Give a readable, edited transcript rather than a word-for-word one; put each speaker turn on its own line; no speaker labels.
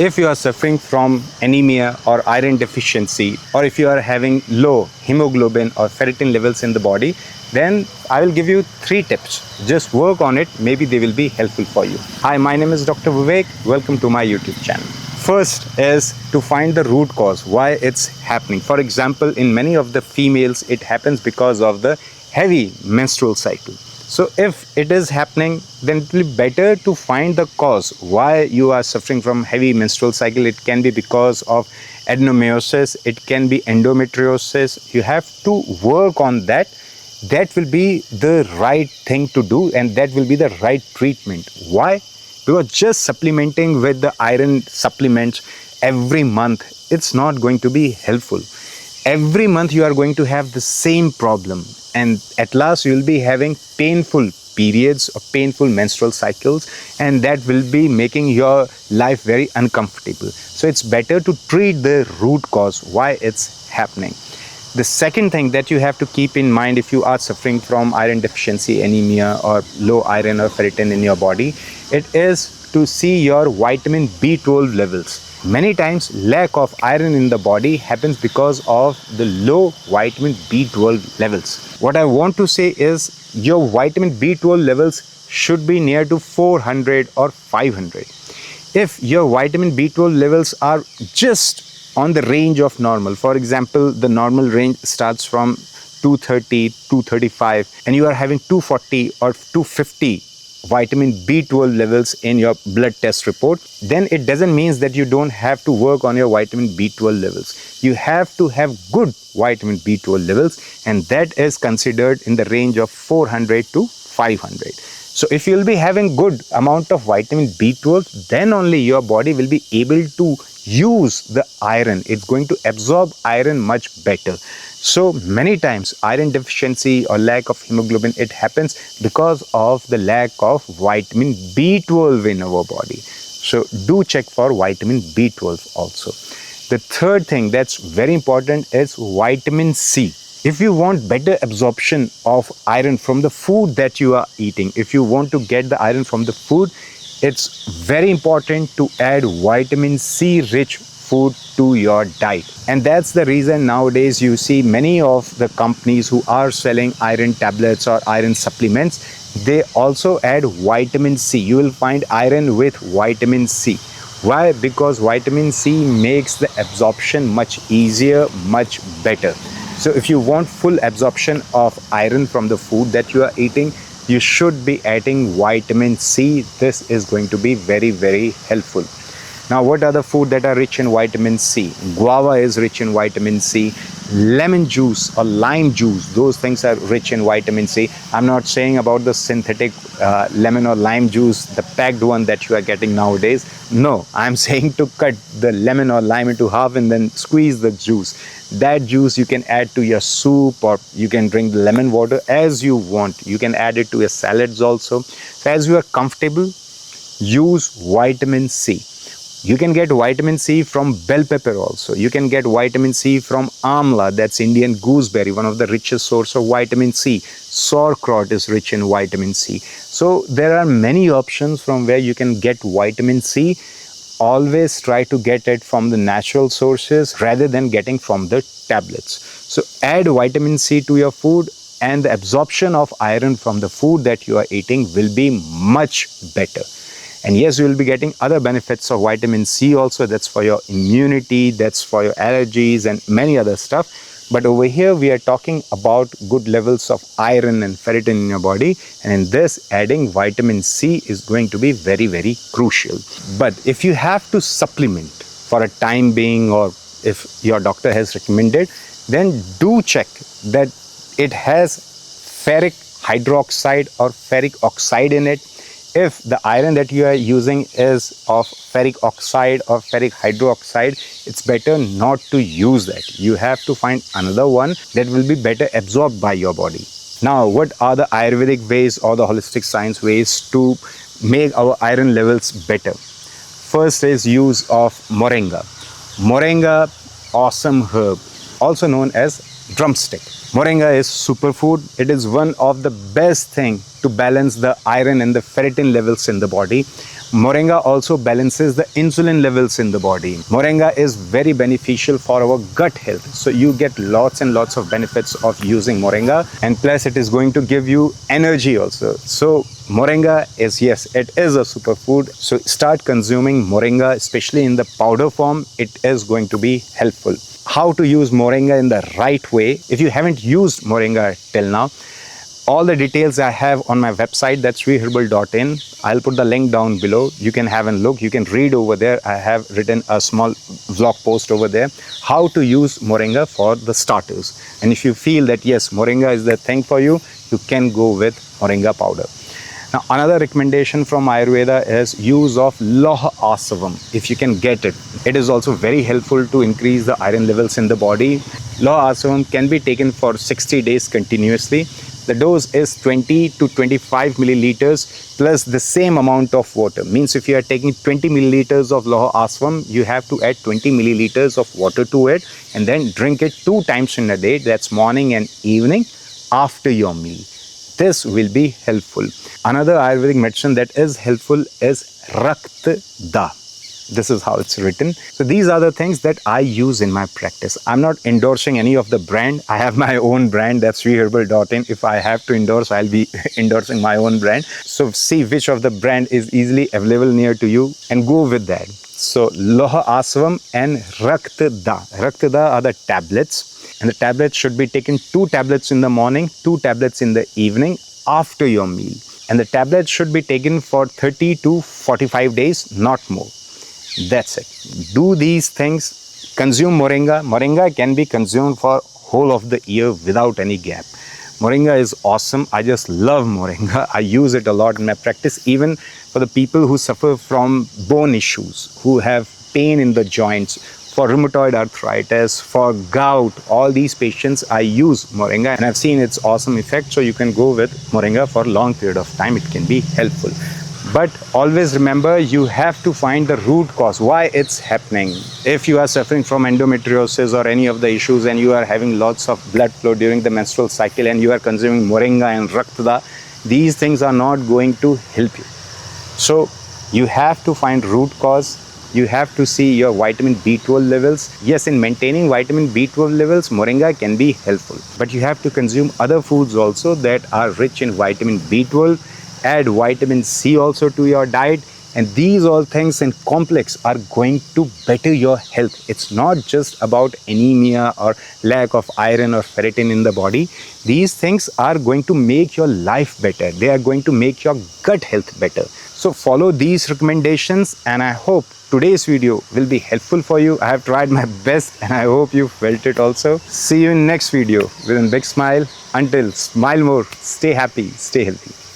If you are suffering from anemia or iron deficiency, or if you are having low hemoglobin or ferritin levels in the body, then I will give you 3 tips. Just work on it, maybe they will be helpful for you. Hi, my name is Dr. Vivek. Welcome to my YouTube channel. First is to find the root cause, why it's happening. For example, in many of the females, it happens because of the heavy menstrual cycle. So if it is happening, then it will be better to find the cause why you are suffering from heavy menstrual cycle. It can be because of adenomyosis, it can be endometriosis. You have to work on that. That will be the right thing to do, and that will be the right treatment. Why? Because just supplementing with the iron supplements every month, it's not going to be helpful. Every month you are going to have the same problem, and at last you will be having painful periods or painful menstrual cycles, and that will be making your life very uncomfortable. So it's better to treat the root cause why it's happening. The second thing that you have to keep in mind if you are suffering from iron deficiency, anemia, or low iron or ferritin in your body, it is to see your vitamin B12 levels. Many times lack of iron in the body happens because of the low vitamin B12 levels. What I want to say is your vitamin B12 levels should be near to 400 or 500. If your vitamin B12 levels are just on the range of normal, for example, the normal range starts from 230, 235, and you are having 240 or 250 vitamin B12 levels in your blood test report, then it doesn't mean that you don't have to work on your vitamin B12 levels. You have to have good vitamin B12 levels, and that is considered in the range of 400 to 500. So if you will be having good amount of vitamin B12, then only your body will be able to use the iron. It's going to absorb iron much better. So many times iron deficiency or lack of hemoglobin, it happens because of the lack of vitamin B12 in our body. So do check for vitamin B12 also. The third thing that's very important is vitamin C. If you want better absorption of iron from the food that you are eating, if you want to get the iron from the food, it's very important to add vitamin C rich food to your diet. And that's the reason nowadays you see many of the companies who are selling iron tablets or iron supplements, they also add vitamin C. You will find iron with vitamin C. Why? Because vitamin C makes the absorption much easier, much better. So if you want full absorption of iron from the food that you are eating, you should be adding vitamin C. This is going to be very, very helpful. Now, what are the food that are rich in vitamin C? Guava is rich in vitamin C. Lemon juice or lime juice, those things are rich in vitamin C. I'm not saying about the synthetic lemon or lime juice, the packed one that you are getting nowadays. No, I'm saying to cut the lemon or lime into half and then squeeze the juice. That juice you can add to your soup, or you can drink the lemon water as you want. You can add it to your salads also. So as you are comfortable, use vitamin C. You can get vitamin C from bell pepper also. You can get vitamin C from amla, that's Indian gooseberry, one of the richest source of vitamin C. Sauerkraut is rich in vitamin C. So there are many options from where you can get vitamin C. Always try to get it from the natural sources rather than getting from the tablets. So add vitamin C to your food, and the absorption of iron from the food that you are eating will be much better. And yes, you will be getting other benefits of vitamin C also. That's for your immunity, that's for your allergies and many other stuff. But over here we are talking about good levels of iron and ferritin in your body, and in this adding vitamin C is going to be very, very crucial. But if you have to supplement for a time being, or if your doctor has recommended, then do check that it has ferric hydroxide or ferric oxide in it. If the iron that you are using is of ferric oxide or ferric hydroxide, it's better not to use that. You have to find another one that will be better absorbed by your body. Now, what are the Ayurvedic ways or the holistic science ways to make our iron levels better? First is use of moringa. Moringa, awesome herb, also known as drumstick. Moringa is superfood. It is one of the best thing to balance the iron and the ferritin levels in the body. Moringa also balances the insulin levels in the body. Moringa is very beneficial for our gut health. So you get lots and lots of benefits of using moringa, and plus it is going to give you energy also. So moringa is, yes, it is a superfood. So start consuming moringa, especially in the powder form. It is going to be helpful. How to use moringa in the right way? If you haven't used moringa till now, all the details I have on my website, that's shriherbal.in. I'll put the link down below. You can have a look. You can read over there. I have written a small vlog post over there how to use moringa for the starters. And if you feel that yes, moringa is the thing for you, you can go with moringa powder. Now, another recommendation from Ayurveda is use of Lauha Asavam. If you can get it, it is also very helpful to increase the iron levels in the body. Lauha Asavam can be taken for 60 days continuously. The dose is 20 to 25 milliliters plus the same amount of water. Means if you are taking 20 milliliters of Lauha Asavam, you have to add 20 milliliters of water to it and then drink it 2 times in a day. That's morning and evening after your meal. This will be helpful. Another Ayurvedic medicine that is helpful is Rakt Da. This is how it's written. So these are the things that I use in my practice. I'm not endorsing any of the brand. I have my own brand, that's shriherbal.in. If I have to endorse, I'll be endorsing my own brand. So see which of the brand is easily available near to you and go with that. So Lauha Asavam and Rakt Da. Rakt Da are the tablets, and the tablets should be taken 2 tablets in the morning, 2 tablets in the evening after your meal. And the tablets should be taken for 30 to 45 days, not more. That's it. Do these things. Consume moringa. Moringa can be consumed for whole of the year without any gap. Moringa is awesome. I just love moringa. I use it a lot in my practice, even for the people who suffer from bone issues, who have pain in the joints, for rheumatoid arthritis, for gout, all these patients, I use moringa and I've seen its awesome effect. So you can go with moringa for a long period of time. It can be helpful. But always remember, you have to find the root cause, why it's happening. If you are suffering from endometriosis or any of the issues and you are having lots of blood flow during the menstrual cycle and you are consuming moringa and Rakt Da, these things are not going to help you. So you have to find root cause. You have to see your vitamin B12 levels. Yes, in maintaining vitamin B12 levels, moringa can be helpful. But you have to consume other foods also that are rich in vitamin B12. Add vitamin C also to your diet, and these all things in complex are going to better your health. It's not just about anemia or lack of iron or ferritin in the body. These things are going to make your life better. They are going to make your gut health better. So follow these recommendations, and I hope today's video will be helpful for you. I have tried my best and I hope you felt it also. See you in next video with a big smile. Until, smile more, stay happy, stay healthy.